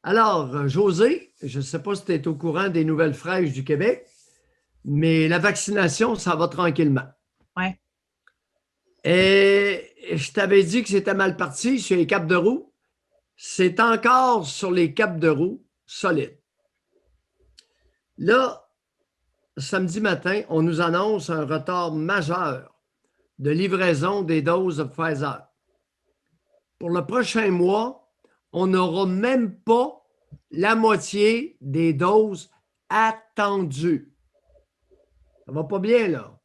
Alors, José, je ne sais pas si tu es au courant des nouvelles fraîches du Québec, mais la vaccination, ça va tranquillement. Ouais. Et je t'avais dit que c'était mal parti sur les capes de roue. C'est encore sur les capes de roue solides. Là, samedi matin, on nous annonce un retard majeur de livraison des doses de Pfizer. Pour le prochain mois, on n'aura même pas la moitié des doses attendues. Ça va pas bien, là.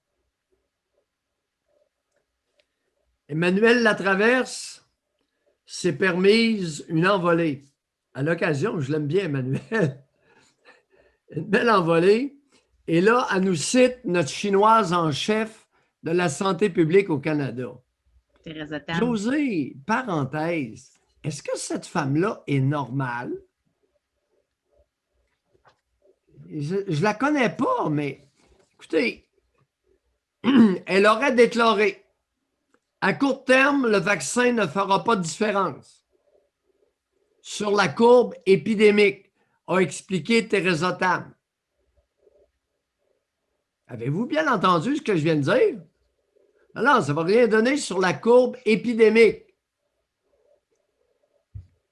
Emmanuel Latraverse s'est permise une envolée. À l'occasion, je l'aime bien, Emmanuel. Une belle envolée. Et là, elle nous cite notre chinoise en chef de la santé publique au Canada. Thérèse Tam. José, parenthèse, est-ce que cette femme-là est normale? Je la connais pas, mais écoutez, elle aurait déclaré à court terme, le vaccin ne fera pas de différence sur la courbe épidémique, a expliqué Teresa Tam. Avez-vous bien entendu ce que je viens de dire? Non, ça ne va rien donner sur la courbe épidémique.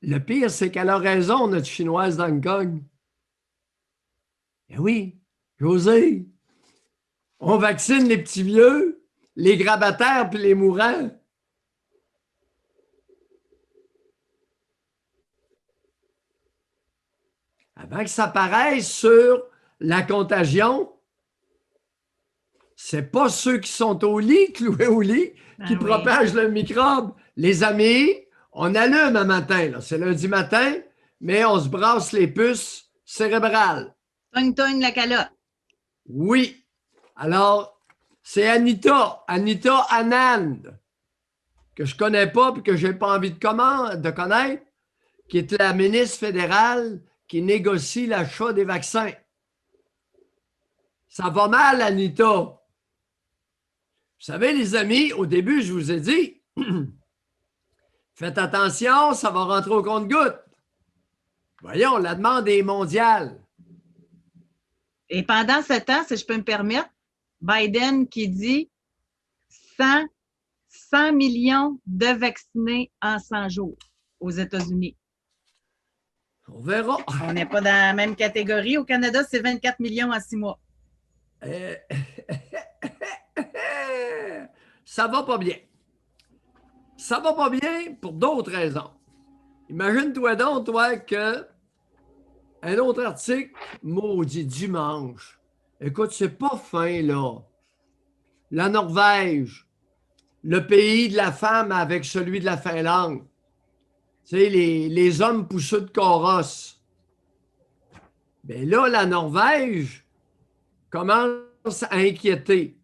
Le pire, c'est qu'elle a raison, notre chinoise d'Hong Kong. Eh oui, José, on vaccine les petits vieux, les grabataires puis les mourants. Avant que ça paraisse sur la contagion, c'est pas ceux qui sont au lit, cloués au lit, qui propagent le microbe. Les amis, on allume un matin, là. C'est lundi matin, mais on se brasse les puces cérébrales. Togne la calotte. Oui. Alors, c'est Anita Anand, que je connais pas et que j'ai pas envie de connaître, qui est la ministre fédérale qui négocie l'achat des vaccins. Ça va mal, Anita. Vous savez, les amis, au début, je vous ai dit, faites attention, ça va rentrer au compte-gouttes. Voyons, la demande est mondiale. Et pendant ce temps, si je peux me permettre, Biden qui dit 100 millions de vaccinés en 100 jours aux États-Unis. On verra. On n'est pas dans la même catégorie. Au Canada, c'est 24 millions en 6 mois. Ça va pas bien. Ça va pas bien pour d'autres raisons. Imagine-toi donc, toi, que un autre article, maudit dimanche. Écoute, c'est pas fin, là. La Norvège, le pays de la femme avec celui de la Finlande. Tu sais, les hommes pousseux de carrosse. Bien là, la Norvège commence à inquiéter.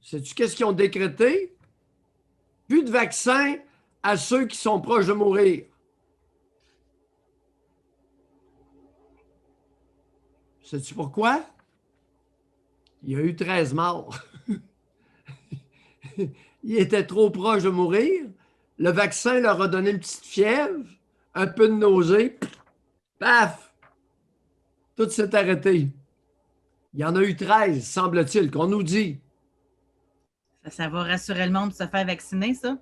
Sais-tu qu'est-ce qu'ils ont décrété? Plus de vaccins à ceux qui sont proches de mourir. Sais-tu pourquoi? Il y a eu 13 morts. Ils étaient trop proches de mourir. Le vaccin leur a donné une petite fièvre, un peu de nausée. Paf! Tout s'est arrêté. Il y en a eu 13, semble-t-il, qu'on nous dit. Ça va rassurer le monde de se faire vacciner, ça?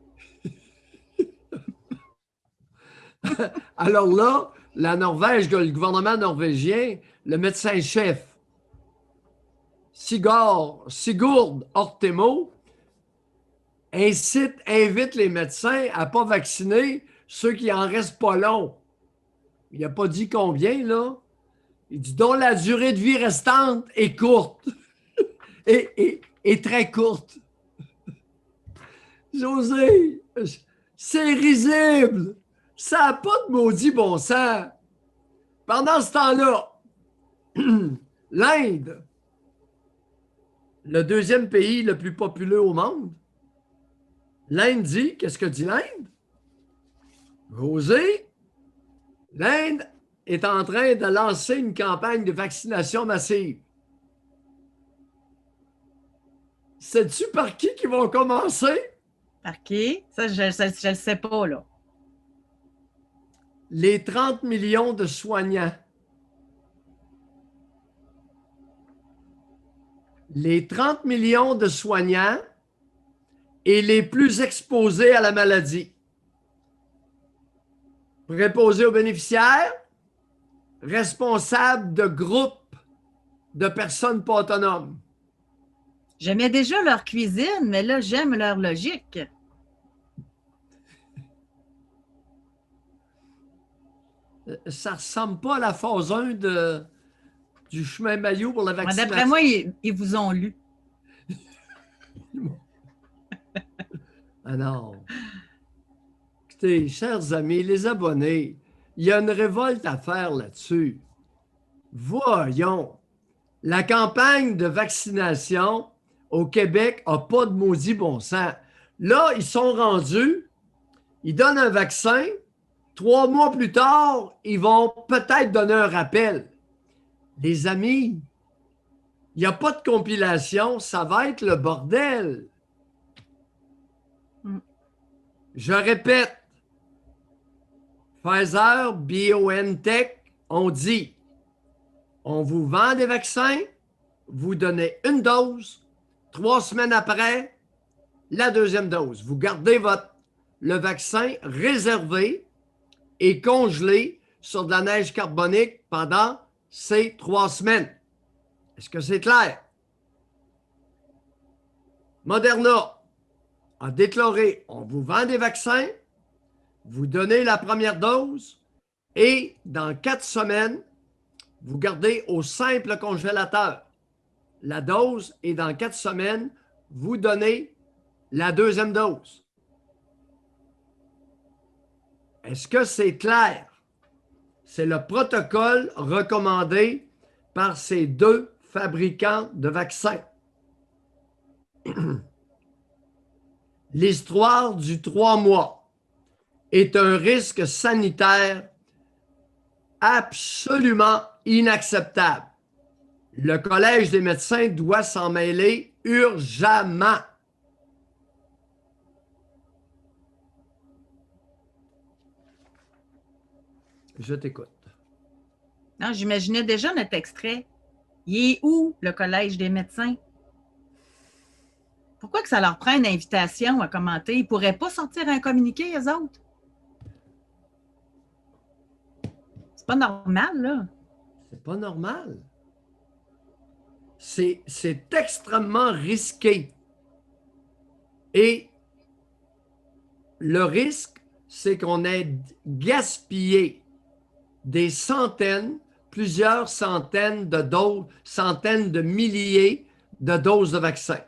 Alors là, la Norvège, le gouvernement norvégien, le médecin-chef, Sigurd Ortemo, invite les médecins à ne pas vacciner ceux qui en restent pas longs. Il n'a pas dit combien, là. Il dit dont la durée de vie restante est courte. et très courte. José, c'est risible. Ça n'a pas de maudit bon sens. Pendant ce temps-là, l'Inde, le deuxième pays le plus populeux au monde, l'Inde dit, qu'est-ce que dit l'Inde? José, l'Inde est en train de lancer une campagne de vaccination massive. Sais-tu par qui qu'ils vont commencer? Par qui? Ça, je ne le sais pas, là. les 30 millions de soignants. Les 30 millions de soignants et les plus exposés à la maladie. Préposés aux bénéficiaires, responsables de groupes de personnes pas autonomes. J'aimais déjà leur cuisine, mais là, j'aime leur logique. Ça ne ressemble pas à la phase 1 du chemin Maillot pour la vaccination. D'après moi, ils vous ont lu. Ah non. Écoutez, chers amis, les abonnés, il y a une révolte à faire là-dessus. Voyons. La campagne de vaccination au Québec n'a pas de maudit bon sens. Là, ils sont rendus, ils donnent un vaccin, 3 mois plus tard, ils vont peut-être donner un rappel. Les amis, il n'y a pas de compilation, ça va être le bordel. Je répète, Pfizer, BioNTech ont dit, on vous vend des vaccins, vous donnez une dose, 3 semaines après, la deuxième dose. Vous gardez le vaccin réservé et congelé sur de la neige carbonique pendant ces 3 semaines. Est-ce que c'est clair? Moderna a déclaré, on vous vend des vaccins, vous donnez la première dose et dans 4 semaines, vous gardez au simple congélateur la dose et dans 4 semaines, vous donnez la deuxième dose. Est-ce que c'est clair? C'est le protocole recommandé par ces 2 fabricants de vaccins. L'histoire du 3 mois est un risque sanitaire absolument inacceptable. Le Collège des médecins doit s'en mêler urgemment. Je t'écoute. Non, j'imaginais déjà notre extrait. Il est où, le Collège des médecins? Pourquoi que ça leur prend une invitation à commenter? Ils ne pourraient pas sortir un communiqué, eux autres? C'est pas normal, là. C'est pas normal. C'est extrêmement risqué. Et le risque, c'est qu'on ait gaspillé des centaines, plusieurs centaines de doses, centaines de milliers de doses de vaccins.